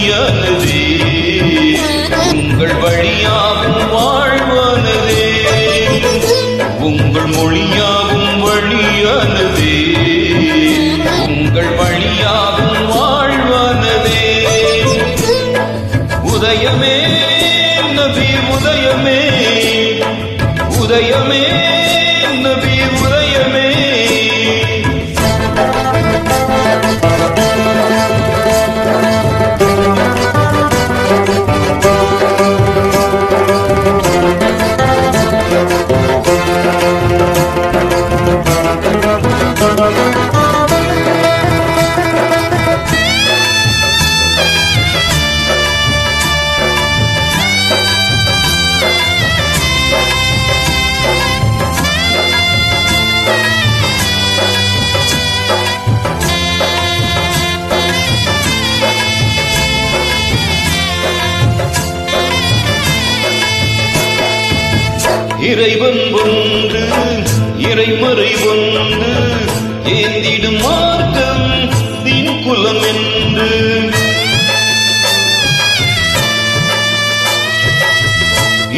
வழியானதே உங்கள் வழியாகும் வாழ்வானதே உங்கள் மொழியாகும் வழியானதே உங்கள் வழியாகும் வாழ்வானதே உதயமே நபி உதயமே உதயமே நபி உதயமே இறைவன் ஒன்று இறைமறை ஒன்று ஏந்திடும் மார்க்கம் தீன் குலம் என்று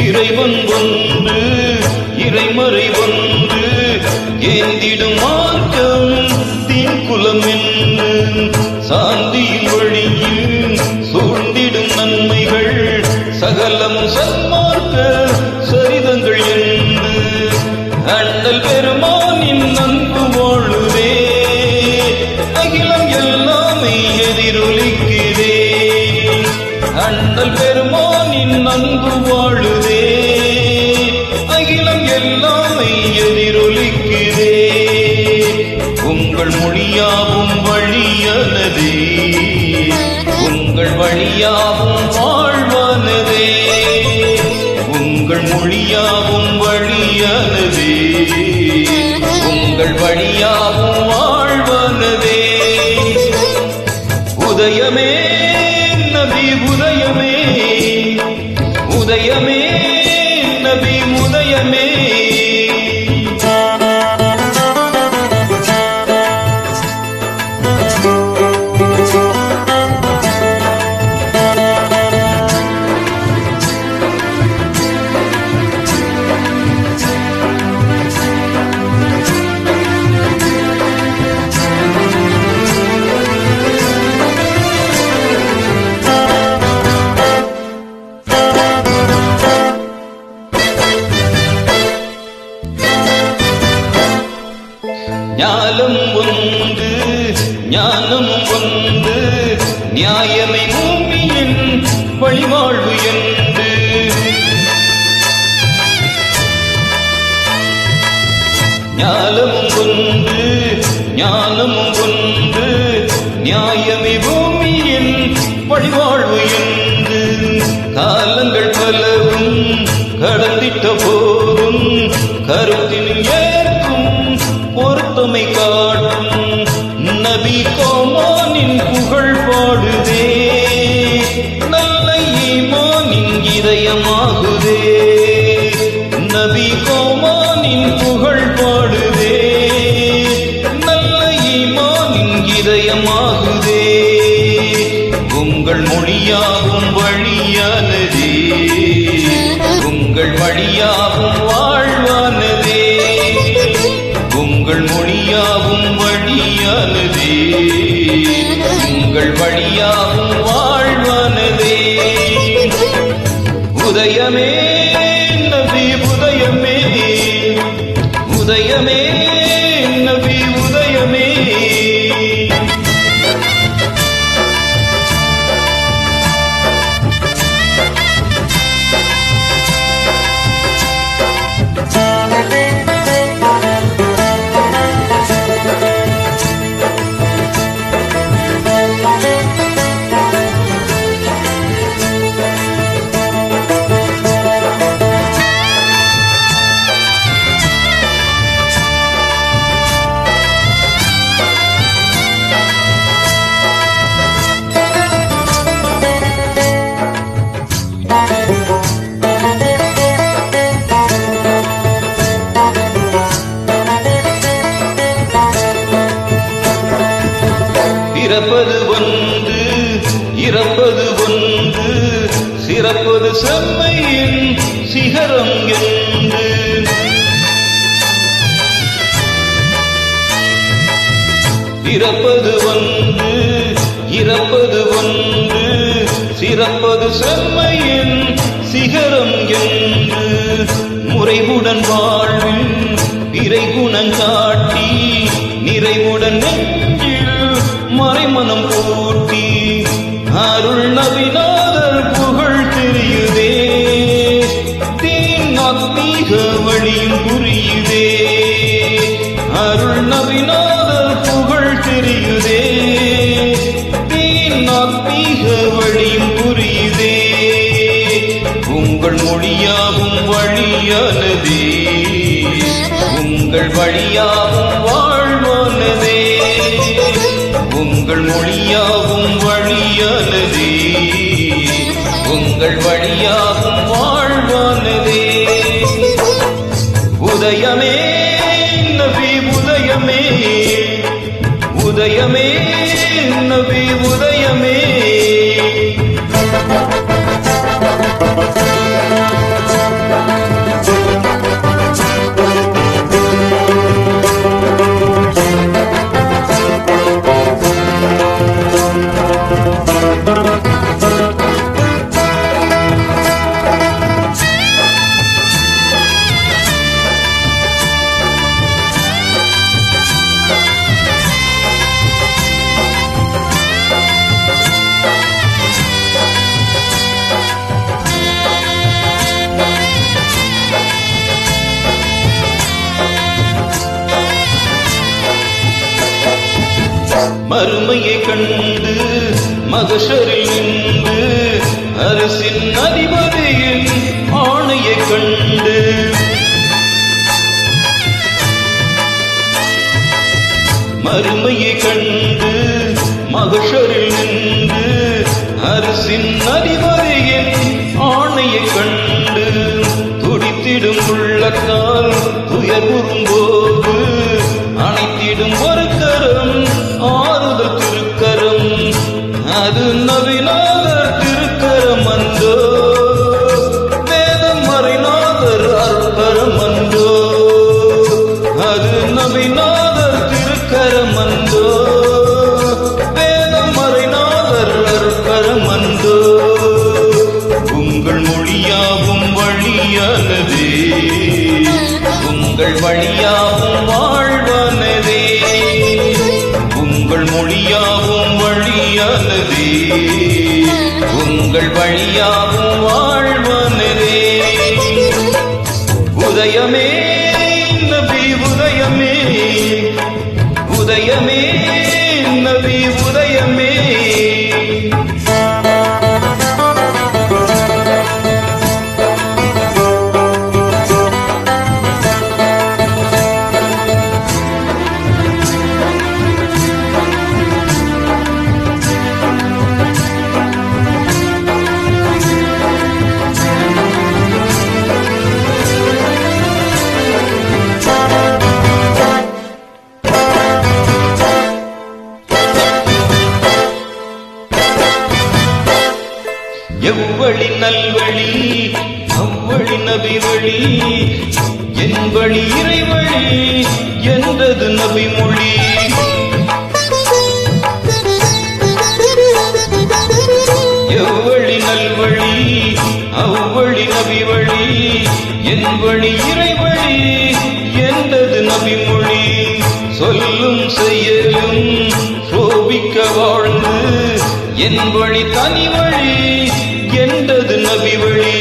இறைவன் ஒன்று இறைமறை ஒன்று ஏந்திடும் மார்க்கம் தீன் குலம் என்று சாந்தியின் வழியில் சூழ்ந்திடும் நன்மைகள் சகலம் சன்மார்க்க சரிதங்கள் என்று அண்ணல் பெருமானின் அன்பு வாழுதே அகிலம் எல்லாமே எதிரொலிக்குதே அண்ணல் பெருமானின் அன்பு வாழுதே அகிலம் எல்லாமே எதிரொலிக்குதே உங்கள் மொழியாவும் வழியானதே உங்கள் வழியாவும் வாழ்வானதே உங்கள் மொழியாவும் வழியானதே உங்கள் வழியாவும் வாழ்வானதே உதயமே நபி உதயமே உதயமே நபி உதயமே ஞானம் ஒன்று ஞானம் ஒன்று நியாயமை பூமியின் வழிவாழ்வு என்று ஞானம் ஒன்று ஞானம் ஒன்று நியாயமை பூமியின் வழிவாழ்வு என்று காலங்கள் பலவும் கடந்திட்ட போதும் கருத்தில் ஏற்கும் பொருத்தமை காட்டும் நபி கோமானின் புகழ் பாடுதே நல்ல ஈமானின் இதயமாகுதே நபி கோமானின் புகழ் பாடுதே நல்ல ஈமானின் இதயமாகுதே உங்கள் மொழியாகும் வழியானதே உங்கள் வழியாகும் வாழ்வானதே உங்கள் மொழியாவும் வழியானதே உங்கள் வழியாவும் வாழ்வானதே உதயமே நபி உதயமே உதயமே நபி உதயமே பிறப்பது ஒன்று இறப்பது செம்மையின் சிகரம் என்று பிறப்பது ஒன்று இறப்பது ஒன்று சிறப்பது செம்மையின் சிகரம் என்று முறைவுடன் வாழ்வில் இறைகுணம் காட்டி நிறைவுடன் நெஞ்சில் மறைமனம் கூட்டி அருள் நபிநாதர் புகழ் தெரியுதே தீன் ஆத்மீக வழியும் புரியுதே அருள் நபிநாதர் புகழ் தெரியுதே தீன் ஆத்மீக வழியும் புரியுதே உங்கள் மொழியாகும் வழியானதே உங்கள் வழியாகும் வாழ்வானதே உங்கள் மொழியாகும் வழியானதே உங்கள் வழியாகும் வாழ்வானதே உதயமே நபி உதயமே உதயமே நபி உதயமே மறுமையை கண்டு மகஷரில் நின்று அரசின் அதிபதியின் ஆணையை கண்டு மறுமையை கண்டு மகஷரில் நின்று அரசின் அதிபதியின் ஆணையை கண்டு துடித்திடும் உள்ளத்தால் துயர்வுறும் போது அணைத்திடும் ஒரு கரம் ஆறுதல் திருக்கரம் அது நபிநாதர் திருக்கரம் அந்தோ வேதம் மறைநாதர் அருட்கரம் அந்தோ அது நபிநாதர் திருக்கரம் அந்தோ வேதம் மறைநாதர் அருட்கரம் அந்தோ உங்கள் மொழியாகும் வழியானதே உங்கள் வழியாகும் வாழ்வானதே உங்கள் மொழியாகும் வழியானதே உங்கள் வழியாகும் வாழ்வானதே உதயமே நபி உதயமே உதயமே நபி உதயமே எவ்வழி நல்வழி அவ்வழி நபி வழி என் வழி இறைவழி என்றது நபி மொழி எவ்வழி நல்வழி அவ்வழி நபி வழி என் வழி இறைவழி என்றது நபி மொழி சொல்லும் செயலும் சோபிக்க வாழ்ந்து என் வழி தனி வழி என்றது நபி வழி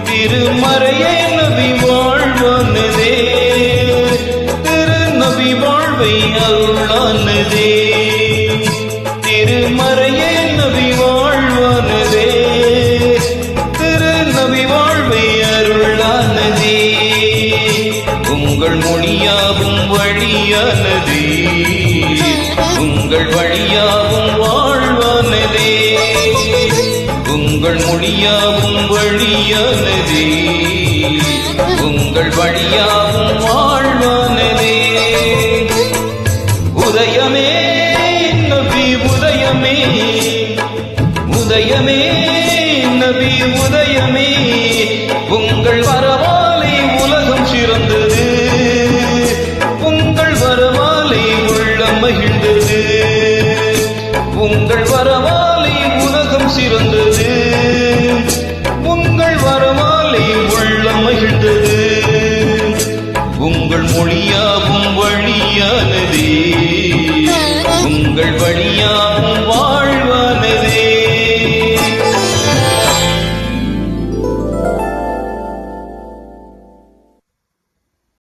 திருமறையே நபி வாழ்வானதே திரு நபி வாழ்வை அருளானதே திருமறையே நபி வாழ்வானதே திரு நபி வாழ்வை அருளானதே உங்கள் மொழியாகும் வழியானதே உங்கள் வழியாகும் வாழ்வானதே உங்கள் மொழியாகும் வழியானதே உங்கள் வழியாகும் வாழ்வானதே உதயமே நபி உதயமே உதயமே நபி உதயமே உங்கள் வரவாலை உலகம் சிறந்தது உங்கள் வரவாலை உள்ளம் மகிழ்ந்தது உங்கள் வரவாலை உலகம் சிறந்தது உங்கள் வரவாலை உள்ளம் மகிழ்ந்தது உங்கள் மொழியாகும் வழியானதே உங்கள் வழியாகும்